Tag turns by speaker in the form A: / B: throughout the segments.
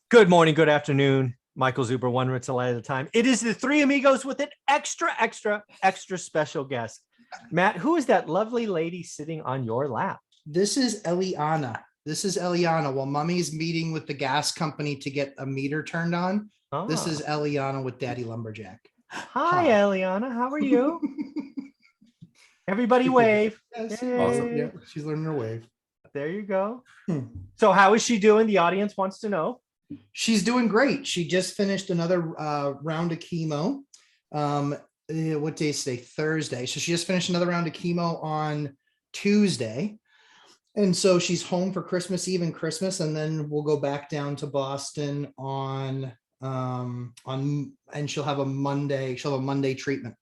A: Good morning, good afternoon. Michael Zuber, one Ritzel at a time. It is the three amigos with an extra special guest. Matt, who is that lovely lady sitting on your lap?
B: This is Eliana. While Mummy's meeting with the gas company to get a meter turned on. This is Eliana with Daddy Lumberjack.
A: Hi, Eliana. How are you? Everybody wave.
B: Yes, awesome. Yeah, she's learning her wave.
A: There you go. So how is she doing? The audience wants to know.
B: She's doing great. She just finished another round of chemo. What day is today? Thursday. So she just finished another round of chemo on Tuesday. And so she's home for Christmas Eve and Christmas, and then we'll go back down to Boston and she'll have a Monday treatment.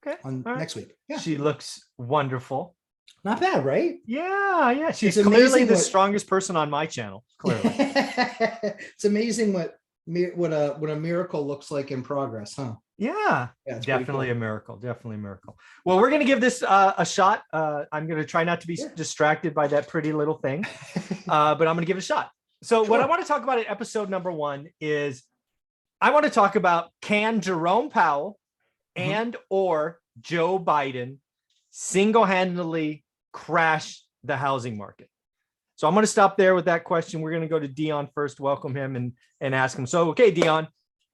A: Okay.
B: Next week. Yeah.
A: She looks wonderful.
B: Not bad, right?
A: Yeah. She's clearly the strongest person on my channel. Clearly.
B: It's amazing what a miracle looks like in progress, huh?
A: Yeah, definitely cool. Definitely a miracle. Well, we're going to give this a shot. I'm going to try not to be distracted by that pretty little thing, but I'm going to give it a shot. So what I want to talk about in episode number 1 is I want to talk about, can Jerome Powell and or Joe Biden single-handedly crash the housing market? So I'm going to stop there with that question. We're going to go to Dion first, welcome him and ask him. So, okay, Dion,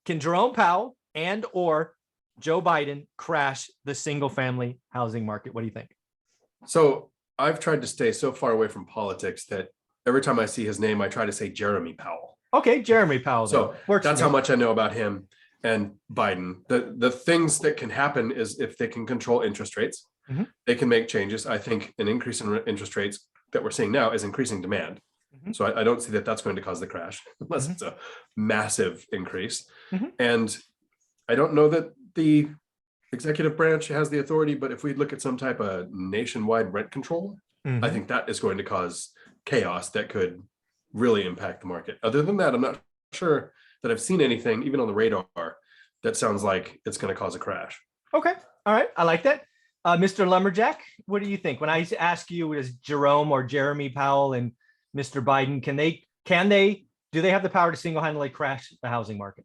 A: can Jerome Powell and or Joe Biden crash the single family housing market? What do you think?
C: So I've tried to stay so far away from politics that every time I see his name, I try to say Jeremy Powell.
A: Okay, Jeremy Powell.
C: So that's how much I know about him and Biden. The things that can happen is if they can control interest rates, they can make changes. I think an increase in interest rates that we're seeing now is increasing demand. So I don't see that that's going to cause the crash unless it's a massive increase. And I don't know that the executive branch has the authority, but if we look at some type of nationwide rent control, I think that is going to cause chaos that could really impact the market. Other than that, I'm not sure that I've seen anything, even on the radar, that sounds like it's going to cause a crash.
A: Okay. All right. I like that. Mr. Lumberjack, what do you think? When I ask you, is Jerome or Jeremy Powell and Mr. Biden, do they have the power to single-handedly crash the housing market?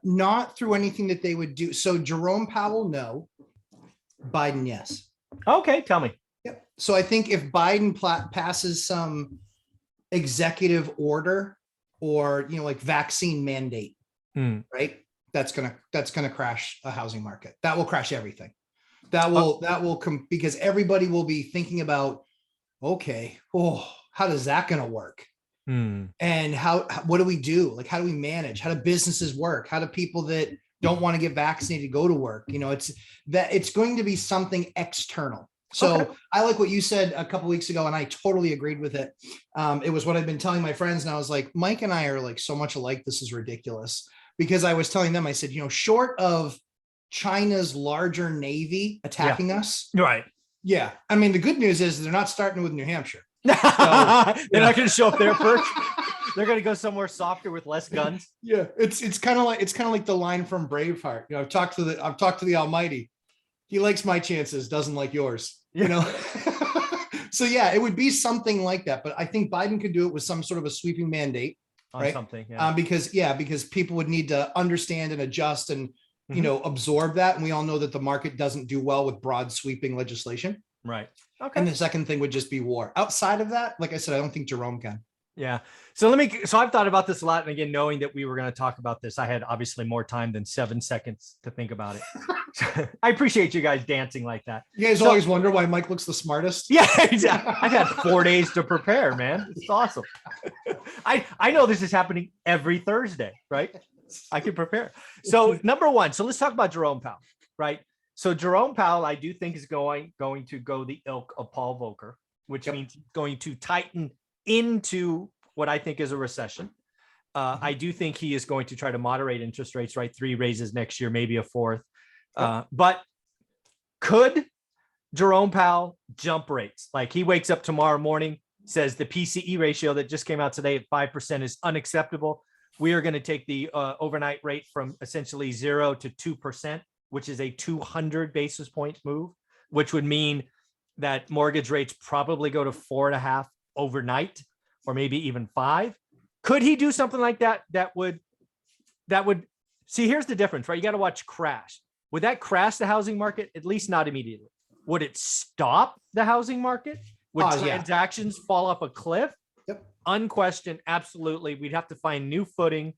B: Not through anything that they would do. So Jerome Powell, no. Biden, yes.
A: Okay, tell me.
B: Yep. So I think if Biden passes some executive order or, like vaccine mandate, right? That's gonna crash a housing market. That will crash everything. That will come because everybody will be thinking about, okay, how does that gonna work? And what do we do? Like, how do we manage? How do businesses work? How do people that don't want to get vaccinated go to work? It's going to be something external. So I like what you said a couple of weeks ago, and I totally agreed with it. It was what I've been telling my friends, and I was like, Mike and I are like so much alike. This is ridiculous. Because I was telling them, I said, short of China's larger navy attacking us.
A: Right.
B: Yeah. I mean, the good news is they're not starting with New Hampshire.
A: They're not going to show up there first. They're going to go somewhere softer with less guns.
B: Yeah. It's kind of like the line from Braveheart. I've talked to the Almighty. He likes my chances, doesn't like yours. So yeah, it would be something like that. But I think Biden could do it with some sort of a sweeping mandate. Right.
A: Something.
B: Because people would need to understand and adjust and, absorb that. And we all know that the market doesn't do well with broad sweeping legislation.
A: Right. Okay.
B: And the second thing would just be war. Outside of that, like I said, I don't think Jerome can.
A: Yeah. So I've thought about this a lot. And again, knowing that we were going to talk about this, I had obviously more time than 7 seconds to think about it. I appreciate you guys dancing like that.
B: You guys always wonder why Mike looks the smartest.
A: Yeah, exactly. I've had 4 days to prepare, man. It's awesome. I know this is happening every Thursday, right? I can prepare. So number 1, so let's talk about Jerome Powell, right? So Jerome Powell, I do think is going to go the ilk of Paul Volcker, which means he's going to tighten into what I think is a recession. I do think he is going to try to moderate interest rates, right? 3 raises next year, maybe a 4th. But could Jerome Powell jump rates? Like he wakes up tomorrow morning, says the PCE ratio that just came out today at 5% is unacceptable. We are going to take the overnight rate from essentially 0 to 2%, which is a 200 basis point move, which would mean that mortgage rates probably go to 4.5 overnight, or maybe even 5. Could he do something like that? That would see, here's the difference, right? You got to watch crash. Would that crash the housing market? At least not immediately. Would it stop the housing market? Would transactions fall off a cliff?
B: Yep.
A: Unquestioned, absolutely. We'd have to find new footing.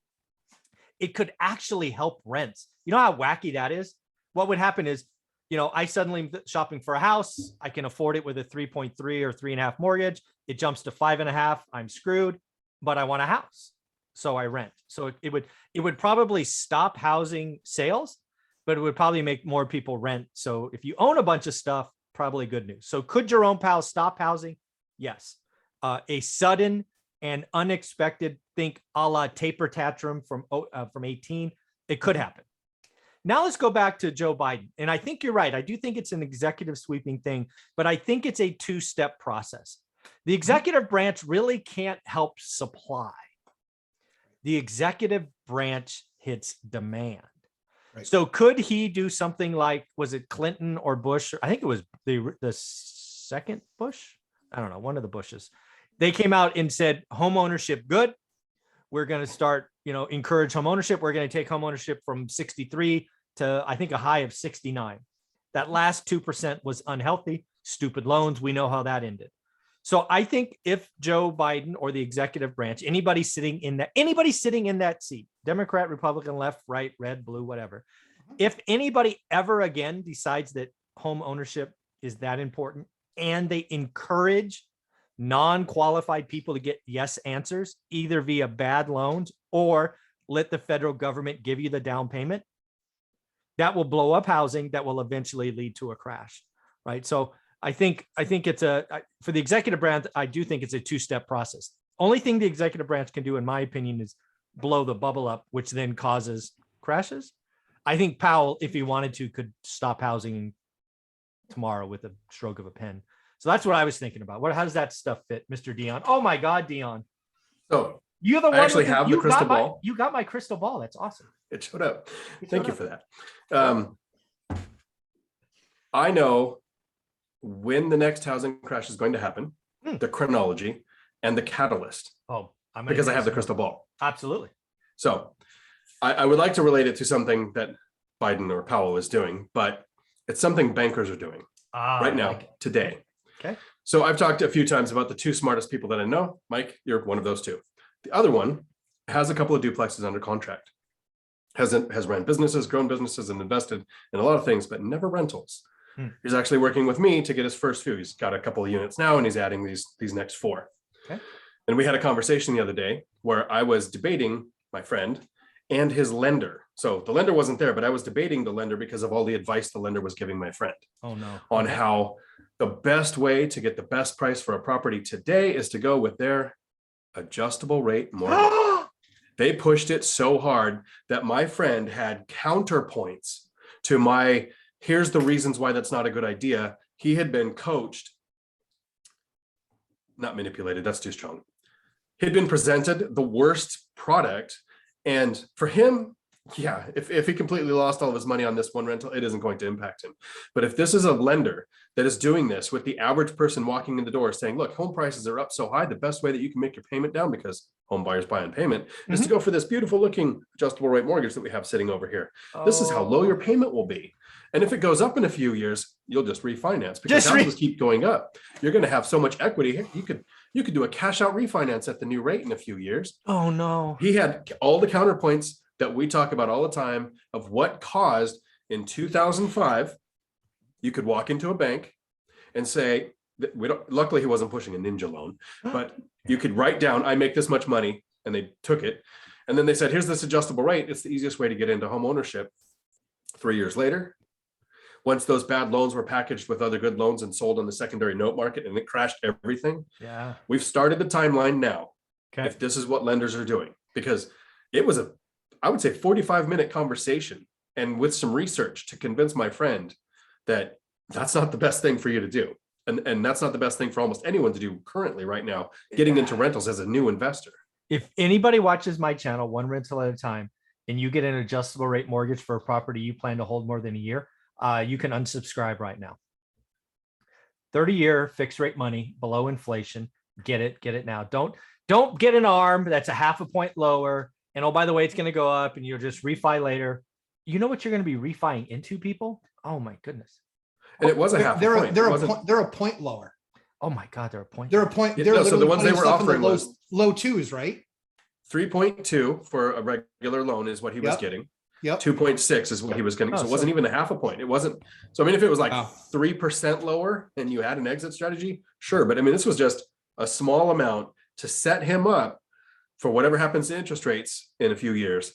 A: It could actually help rents. You know how wacky that is? What would happen is, I suddenly am shopping for a house. I can afford it with a 3.3 or 3.5 mortgage. It jumps to 5.5. I'm screwed, but I want a house. So I rent. So it would probably stop housing sales, but it would probably make more people rent. So if you own a bunch of stuff, probably good news. So could Jerome Powell stop housing? Yes. A sudden and unexpected, think a la taper tantrum from 18, it could happen. Now let's go back to Joe Biden. And I think you're right. I do think it's an executive sweeping thing, but I think it's a two-step process. The executive branch really can't help supply. The executive branch hits demand. Right. So could he do something like, was it Clinton or Bush? I think it was the second Bush. I don't know, one of the Bushes. They came out and said, home ownership, good. We're going to start, encourage home ownership. We're going to take home ownership from 63 to, I think, a high of 69. That last 2% was unhealthy, stupid loans. We know how that ended. So I think if Joe Biden or the executive branch, anybody sitting in that seat, Democrat, Republican, left, right, red, blue, whatever, if anybody ever again decides that home ownership is that important and they encourage non-qualified people to get yes answers, either via bad loans or let the federal government give you the down payment, that will blow up housing. That will eventually lead to a crash, right? So I think it's for the executive branch, I do think it's a two-step process. Only thing the executive branch can do, in my opinion, is blow the bubble up, which then causes crashes. I think Powell, if he wanted to, could stop housing tomorrow with a stroke of a pen. So that's what I was thinking about. How does that stuff fit, Mr. Dion? Oh my God, Dion.
C: So
A: you're the one
C: I actually have the crystal ball.
A: You got my crystal ball. That's awesome.
C: It showed up. Thank you for that. I know when the next housing crash is going to happen, the chronology and the catalyst.
A: Oh,
C: because I have the crystal ball.
A: Absolutely.
C: So I would like to relate it to something that Biden or Powell is doing, but it's something bankers are doing right now, today.
A: Okay.
C: So I've talked a few times about the two smartest people that I know. Mike, you're one of those two. The other one has a couple of duplexes under contract, has ran businesses, grown businesses, and invested in a lot of things, but never rentals. He's actually working with me to get his first few. He's got a couple of units now, and he's adding these next 4.
A: Okay.
C: And we had a conversation the other day where I was debating my friend and his lender. So the lender wasn't there, but I was debating the lender because of all the advice the lender was giving my friend.
A: Oh no.
C: On how the best way to get the best price for a property today is to go with their adjustable rate mortgage. They pushed it so hard that my friend had counterpoints to my, here's the reasons why that's not a good idea. He had been coached, not manipulated, that's too strong. He'd been presented the worst product. And for him, yeah, if he completely lost all of his money on this one rental, it isn't going to impact him. But if this is a lender that is doing this with the average person walking in the door saying, look, home prices are up so high, the best way that you can make your payment down, because home buyers buy on payment, is to go for this beautiful looking adjustable rate mortgage that we have sitting over here. This is how low your payment will be. And if it goes up in a few years, you'll just refinance, because houses keep going up. You're going to have so much equity. You could do a cash out refinance at the new rate in a few years.
A: Oh no.
C: He had all the counterpoints that we talk about all the time of what caused in 2005. You could walk into a bank and say, luckily he wasn't pushing a ninja loan, but you could write down, I make this much money, and they took it. And then they said, here's this adjustable rate. It's the easiest way to get into home ownership. 3 years later, once those bad loans were packaged with other good loans and sold on the secondary note market, and it crashed everything.
A: Yeah.
C: We've started the timeline now.
A: Okay.
C: If this is what lenders are doing, because it was I would say 45-minute conversation and with some research to convince my friend that that's not the best thing for you to do. And that's not the best thing for almost anyone to do currently right now, getting into rentals as a new investor.
A: If anybody watches my channel, one rental at a time, and you get an adjustable rate mortgage for a property you plan to hold more than a year, you can unsubscribe right now. 30-year fixed rate money below inflation. Get it now. Don't Don't get an arm that's a half a point lower. And oh, by the way, it's going to go up and you'll just refi later. You know what you're going to be refining into, people? Oh my goodness.
C: And it was a half a point.
B: They're a point lower.
A: Oh my God, they're a point.
B: They're a point.
C: Yeah,
B: They're
C: no, so the
B: literally
C: ones they
B: putting
C: were
B: stuff in the
C: offering was
B: low twos, right?
C: 3.2 for a regular loan is what he was
B: Yep.
C: getting.
B: Yep.
C: 2.6 is what he was getting.
A: Oh,
C: So it wasn't even a half a point. It wasn't. So I mean, if it was like
B: Wow.
C: 3% lower and you had an exit strategy, sure. But I mean, this was just a small amount to set him up for whatever happens to interest rates in a few years.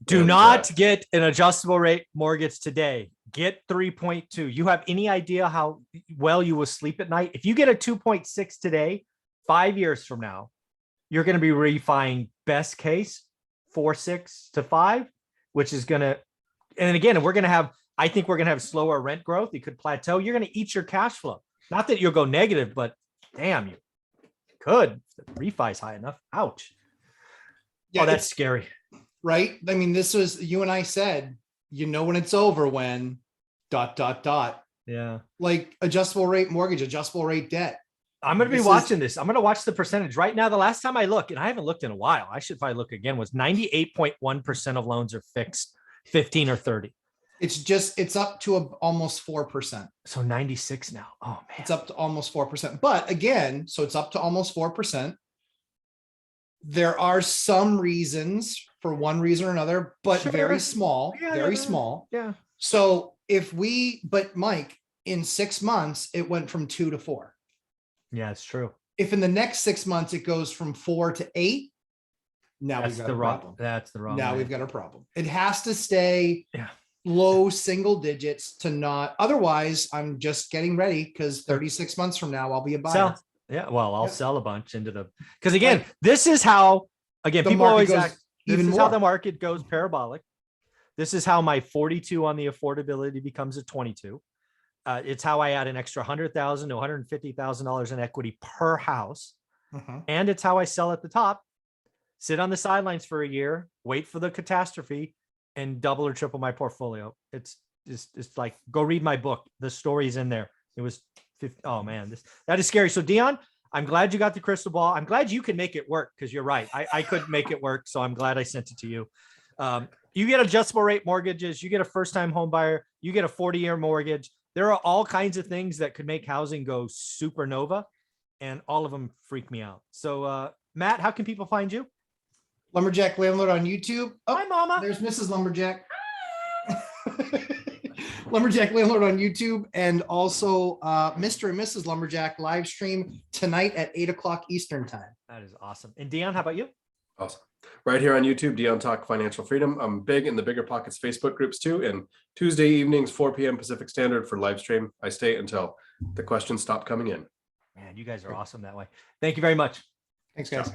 A: Do
C: And,
A: not get an adjustable rate mortgage today. Get 3.2. You have any idea how well you will sleep at night? If you get a 2.6 today, 5 years from now, you're going to be refining best case 4.6 to 5, which is going to, and again, I think we're going to have slower rent growth. You could plateau. You're going to eat your cash flow. Not that you'll go negative, but damn, you could. The refi is high enough. Ouch.
B: Yeah,
A: Oh, that's scary.
B: right. I mean, this was, you and I said, when it's over when ...
A: Yeah.
B: like adjustable rate mortgage, adjustable rate debt.
A: I'm going to be
B: This
A: watching this. I'm going to watch the percentage right now. The last time I looked, and I haven't looked in a while, I should probably look again, was 98.1% of loans are fixed 15 or 30.
B: It's up to almost 4%.
A: So 96 now. Oh man.
B: It's up to almost 4%. But again, so it's up to almost 4%. There are some reasons for one reason or another, but
A: Sure.
B: very small,
A: Yeah,
B: very
A: yeah.
B: small.
A: Yeah.
B: So but Mike, in 6 months, it went from 2 to 4.
A: Yeah, it's true.
B: If in the next 6 months, it goes from 4 to 8, now
A: That's
B: we've got
A: the
B: a
A: wrong.
B: problem.
A: That's the wrong.
B: Now
A: way.
B: we've got a problem. It has to stay
A: Yeah.
B: low single digits to not. Otherwise, I'm just getting ready because 36 months from now, I'll be a buyer.
A: Sell. Yeah. Well, I'll
B: Yeah.
A: sell a bunch because again, this is how, again,
B: The
A: people
B: market
A: always
B: goes
A: act, this
B: even
A: is how
B: more.
A: the market goes parabolic. This is how my 42 on the affordability becomes a 22. It's how I add an extra $100,000 to $150,000 in equity per house.
B: Mhm.
A: And it's how I sell at the top, sit on the sidelines for a year, wait for the catastrophe, and double or triple my portfolio. It's like, go read my book. The story's in there. It was 50. Oh man, that is scary. So Dion, I'm glad you got the crystal ball. I'm glad you can make it work because you're right. I couldn't make it work. So I'm glad I sent it to you. You get adjustable rate mortgages. You get a first-time home buyer. You get a 40-year mortgage. There are all kinds of things that could make housing go supernova, and all of them freak me out. So Matt, how can people find you?
B: Lumberjack Landlord on YouTube. Oh,
A: Hi, Mama.
B: there's Mrs. Lumberjack. Lumberjack Landlord on YouTube, and also Mr. and Mrs. Lumberjack live stream tonight at 8:00 Eastern time.
A: That is awesome. And Dion, how about you?
C: Awesome. Right here on YouTube, Dion Talk Financial Freedom. I'm big in the Bigger Pockets Facebook groups too. And Tuesday evenings, 4 p.m. Pacific Standard for live stream. I stay until the questions stop coming in.
A: Man, you guys are awesome that way. Thank you very much.
B: Thanks, guys.